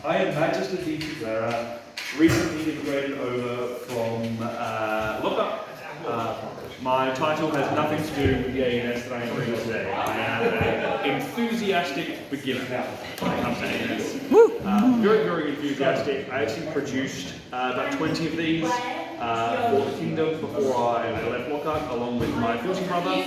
I am Magister Dytryk, recently immigrated over from Lockup. My title has nothing to do with the ANS that I am doing today. I am an enthusiastic beginner when it comes to ANS. Very, very enthusiastic. I actually produced about 20 of these for the Kingdom before I left Lockup, along with my filthy brother.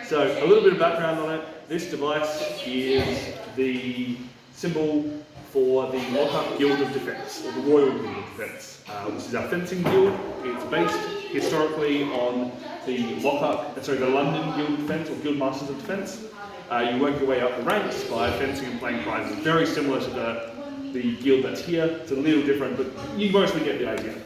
So a little bit of background on it. This device is the symbol for the Lockup Guild of Defence, or the Royal Guild of Defence, which is our fencing guild. It's based historically on the London Guild of Defence, or Guild Masters of Defence. You work your way up the ranks by fencing and playing prizes. Very similar to the guild that's here. It's a little different, but you mostly get the idea.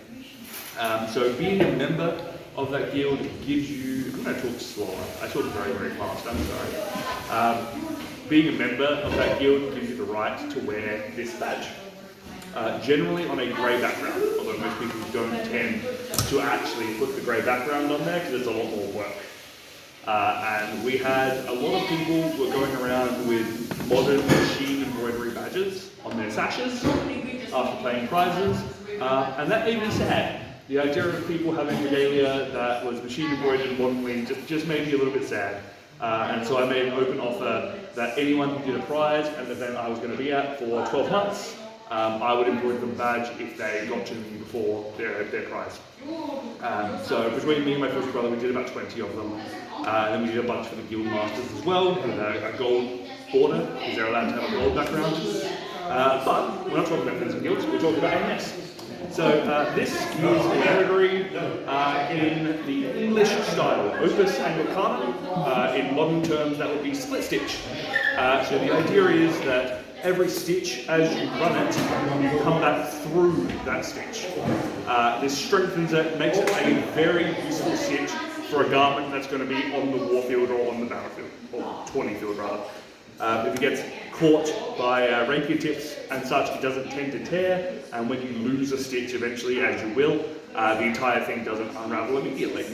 So being a member of that guild gives you, I'm going to talk slower, I talk very, very fast, I'm sorry. Being a member of that guild gives you the right to wear this badge. Generally on a grey background, although most people don't tend to actually put the grey background on there because there's a lot more work. And we had a lot of people who were going around with modern machine embroidery badges on their sashes after playing prizes, and that made me sad. The idea of people having regalia that was machine embroidered modernly just made me a little bit sad. And so I made an open offer that anyone who did a prize at an event I was going to be at for 12 months, I would embroider them a badge if they got to me before their prize. So between me and my first brother, we did about 20 of them. And then we did a bunch for the Guild Masters as well, with a gold border, because they're allowed to have a gold background. But we're not talking about fencing guilds, we're talking about ANS. So this is embroidery in the English style, opus Anglicanum. In modern terms, that would be split stitch. So the idea is that every stitch, as you run it, you come back through that stitch. This strengthens it, makes it a very useful stitch for a garment that's going to be on the warfield or on the battlefield, or tourney field rather. If it gets caught by rapier tips and such, it doesn't tend to tear, and when you lose a stitch eventually, as you will, the entire thing doesn't unravel immediately.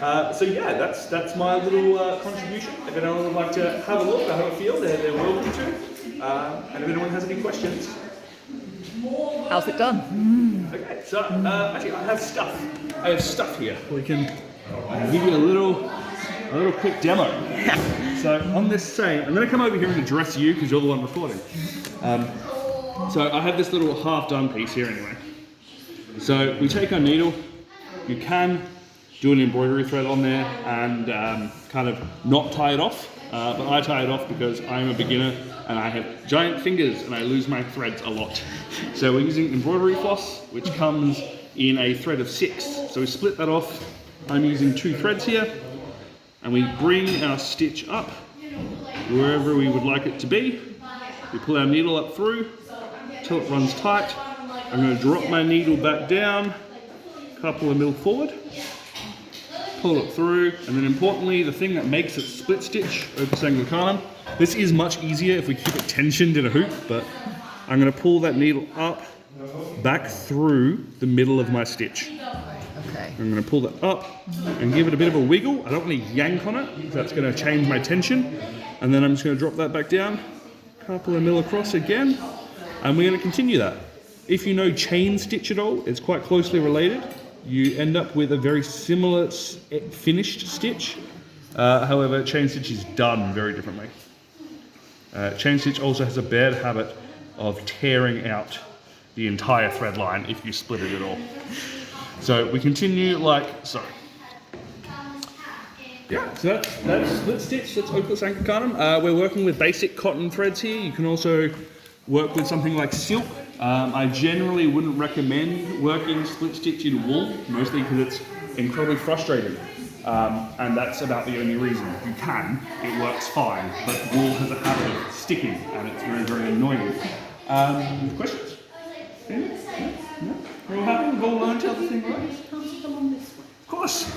So yeah, that's my little contribution. If anyone would like to have a look or have a feel, they're welcome to. And if anyone has any questions. How's it done? Okay, so actually I have stuff here. We can give you a little quick demo. So on this same, I'm going to come over here and address you because you're the one recording. So I have this little half done piece here anyway. So we take our needle, you can do an embroidery thread on there and kind of not tie it off, but I tie it off because I'm a beginner and I have giant fingers and I lose my threads a lot. So we're using embroidery floss, which comes in a thread of 6. So we split that off. I'm using 2 threads here. And we bring our stitch up wherever we would like it to be. We pull our needle up through till it runs tight. I'm going to drop my needle back down, a couple of mil forward, pull it through, and then importantly, the thing that makes it split stitch, opus Anglicanum. This is much easier if we keep it tensioned in a hoop, but I'm going to pull that needle up, back through the middle of my stitch. Okay. I'm going to pull that up and give it a bit of a wiggle. I don't want to yank on it, because that's going to change my tension. And then I'm just going to drop that back down, a couple of mil across again, and we're going to continue that. If you know chain stitch at all, it's quite closely related. You end up with a very similar finished stitch. However, chain stitch is done very differently. Chain stitch also has a bad habit of tearing out the entire thread line if you split it at all. So we continue like so. Yeah, so that's split stitch, that's opus Anglicanum. We're working with basic cotton threads here. You can also work with something like silk. I generally wouldn't recommend working split stitch in wool, mostly because it's incredibly frustrating. And that's about the only reason. You can, it works fine, but wool has a habit of sticking and it's very, very annoying. Questions? Yeah? No? We're all happy? We've all learned how the thing works? Of course.